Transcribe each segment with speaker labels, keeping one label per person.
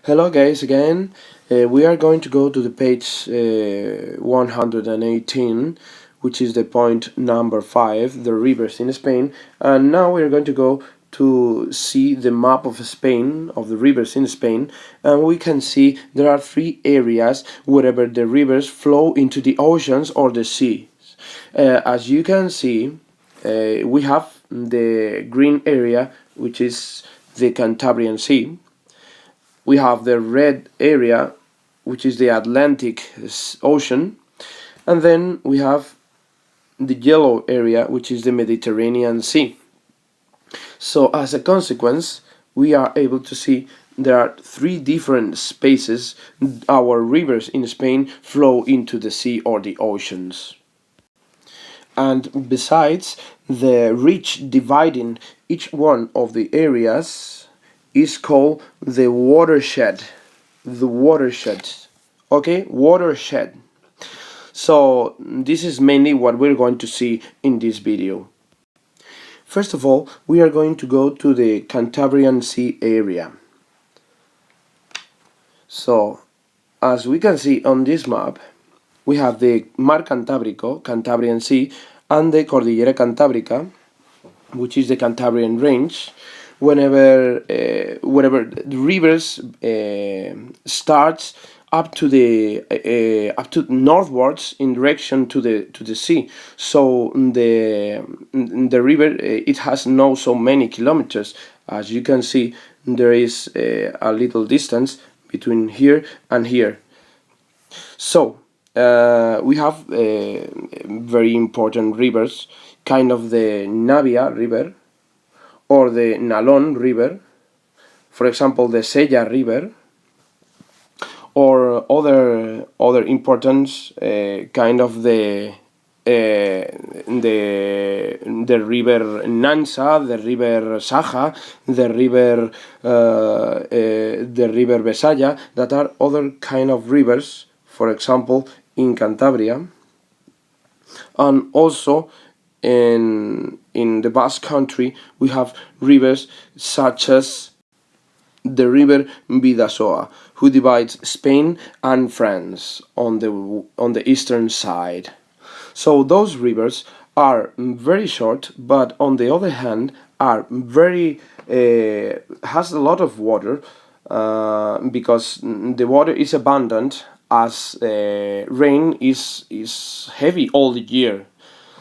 Speaker 1: Hello guys again. We are going to go to the page 118, which is the point number 5, the rivers in Spain. And now we are going to go to see the map of Spain, of the rivers in Spain. And we can see there are 3 areas wherever the rivers flow into the oceans or the seas. As you can see, we have the green area, which is the Cantabrian Sea. We have the red area, which is the Atlantic Ocean, and then we have the yellow area, which is the Mediterranean Sea. So as a consequence, we are able to see there are 3 different spaces our rivers in Spain flow into the sea or the oceans. And besides, the ridge dividing each one of the areas is called the watershed. The watershed. Okay, watershed. So this is mainly what we're going to see in this video. First of all, we are going to go to the Cantabrian Sea area. So as we can see on this map, we have the Mar Cantábrico, Cantabrian Sea, and the Cordillera Cantábrica, which is the Cantabrian Range. Whenever the rivers starts up to northwards in direction to the sea, so the river it has no so many kilometers. As you can see, there is a little distance between here and here. So we have very important rivers, kind of the Navia River or the Nalón River, for example the Sella River, or other important kind of the river Nansa, the river Saja, the river Besaya, that are other kind of rivers, for example in Cantabria, and also in the Basque Country we have rivers such as the river Bidasoa, who divides Spain and France on the eastern side. So those rivers are very short, but on the other hand are very has a lot of water because the water is abundant, as rain is heavy all the year.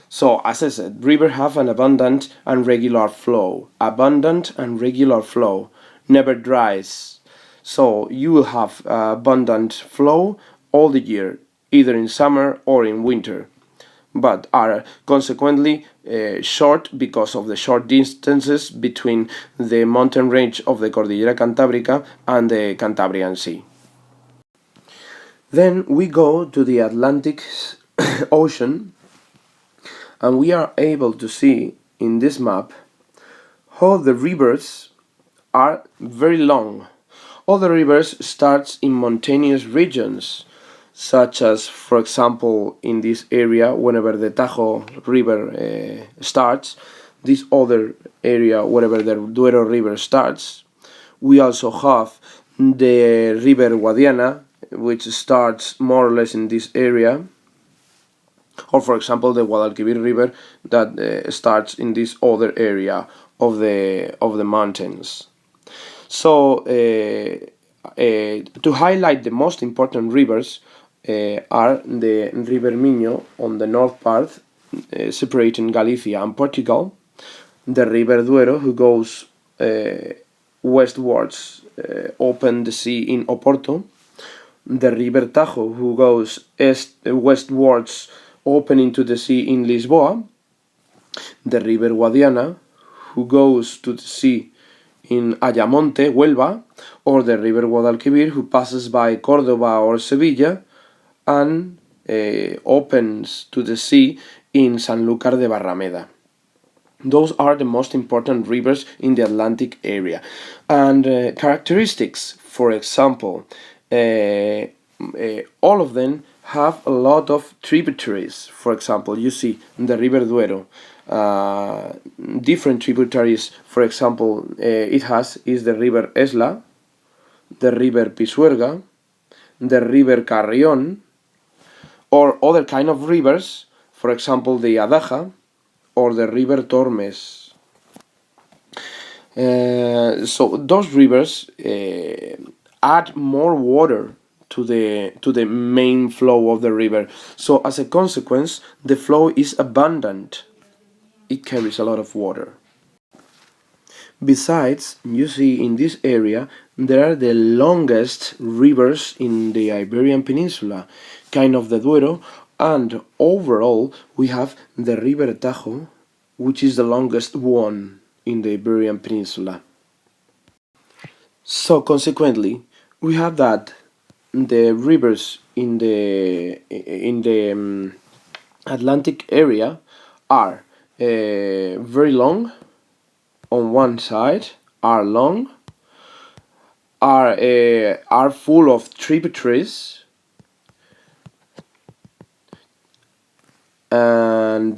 Speaker 1: So as I said, rivers have an abundant and regular flow. Abundant and regular flow, never dries. So you will have abundant flow all the year, either in summer or in winter, but are consequently short because of the short distances between the mountain range of the Cordillera Cantábrica and the Cantabrian Sea. Then we go to the Atlantic Ocean, and we are able to see in this map how the rivers are very long. All the rivers start in mountainous regions, such as, for example, in this area, whenever the Tajo River starts, this other area, wherever the Duero River starts. We also have the river Guadiana, which starts more or less in this area, or for example the Guadalquivir River that starts in this other area of the mountains. So to highlight the most important rivers are the River Miño on the north part, separating Galicia and Portugal, the River Duero, who goes westwards, open the sea in Oporto, the River Tajo, who goes westwards, open into the sea in Lisboa, the River Guadiana, who goes to the sea in Ayamonte, Huelva, or the River Guadalquivir, who passes by Córdoba or Sevilla and opens to the sea in Sanlúcar de Barrameda. Those are the most important rivers in the Atlantic area. And characteristics, for example, all of them have a lot of tributaries. For example, you see the River Duero, different tributaries. For example, it is the River Esla, the river Pisuerga, the river Carrión, or other kind of rivers, for example the Adaja or the river Tormes. So those rivers add more water to the main flow of the river. So as a consequence, the flow is abundant. It carries a lot of water. Besides, you see in this area there are the longest rivers in the Iberian Peninsula, kind of the Duero, and overall we have the river Tajo, which is the longest one in the Iberian Peninsula. So consequently, we have that the rivers in the Atlantic area are very long on one side, are long, are full of tributaries, and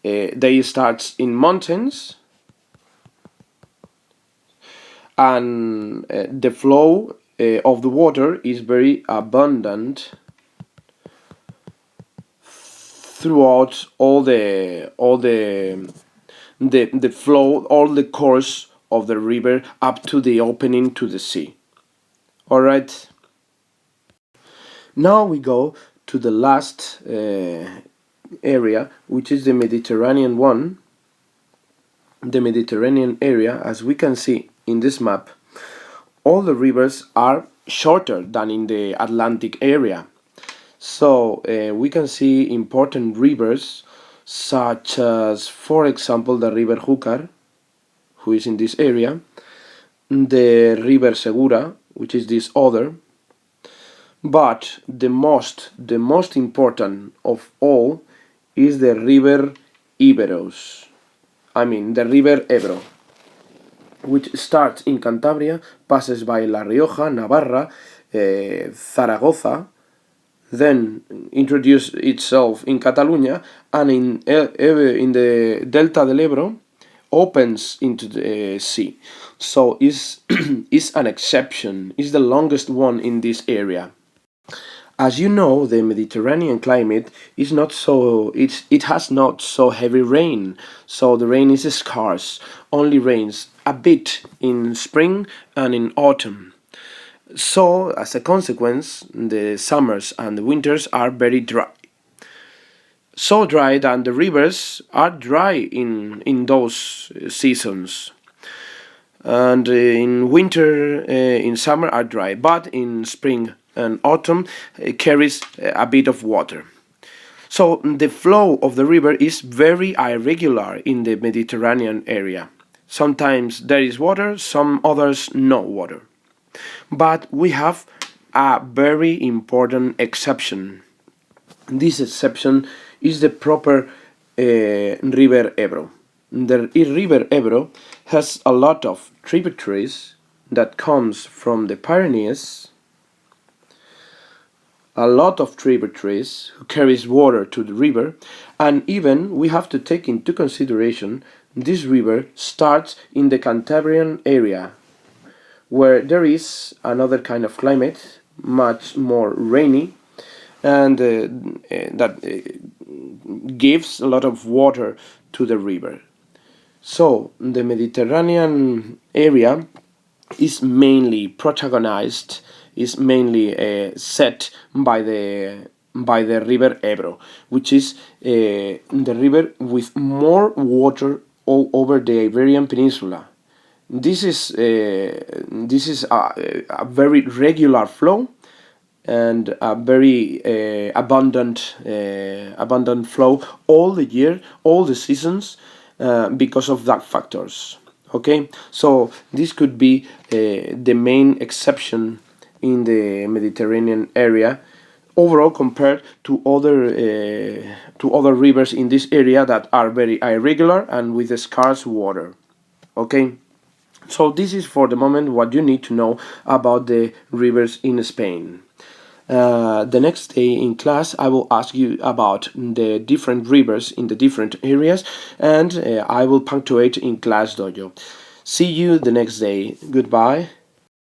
Speaker 1: they start in mountains, and the flow of the water is very abundant throughout all the flow, all the course of the river up to the opening to the sea. All right. Now we go to the last area, which is the Mediterranean one. The Mediterranean area, as we can see in this map, all the rivers are shorter than in the Atlantic area. So we can see important rivers such as, for example, the river Júcar, who is in this area, the river Segura, which is this other, but the most important of all is the river Iberos. I mean the river Ebro, which starts in Cantabria, passes by La Rioja, Navarra, Zaragoza, then introduced itself in Catalonia, and in the Delta del Ebro opens into the sea. So is an exception, is the longest one in this area. As you know, the Mediterranean climate is not so it has not so heavy rain, so the rain is scarce, only rains a bit in spring and in autumn. So as a consequence, the summers and the winters are very dry. So dry that the rivers are dry in those seasons. And in winter, in summer are dry, but in spring and autumn it carries a bit of water. So the flow of the river is very irregular in the Mediterranean area. Sometimes there is water, some others no water. But we have a very important exception. This exception is the proper river Ebro. The river Ebro has a lot of tributaries that comes from the Pyrenees, a lot of tributaries who carries water to the river, and even we have to take into consideration this river starts in the Cantabrian area, where there is another kind of climate, much more rainy, and that gives a lot of water to the river. So the Mediterranean area is mainly protagonized, is mainly set by the river Ebro, which is the river with more water all over the Iberian Peninsula. This is a very regular flow and a very abundant flow all the year, all the seasons, because of that factors. Okay, so this could be the main exception in the Mediterranean area overall compared to other rivers in this area that are very irregular and with scarce water. Okay. So this is for the moment what you need to know about the rivers in Spain. The next day in class I will ask you about the different rivers in the different areas, and I will punctuate in class dojo. See you the next day. Goodbye.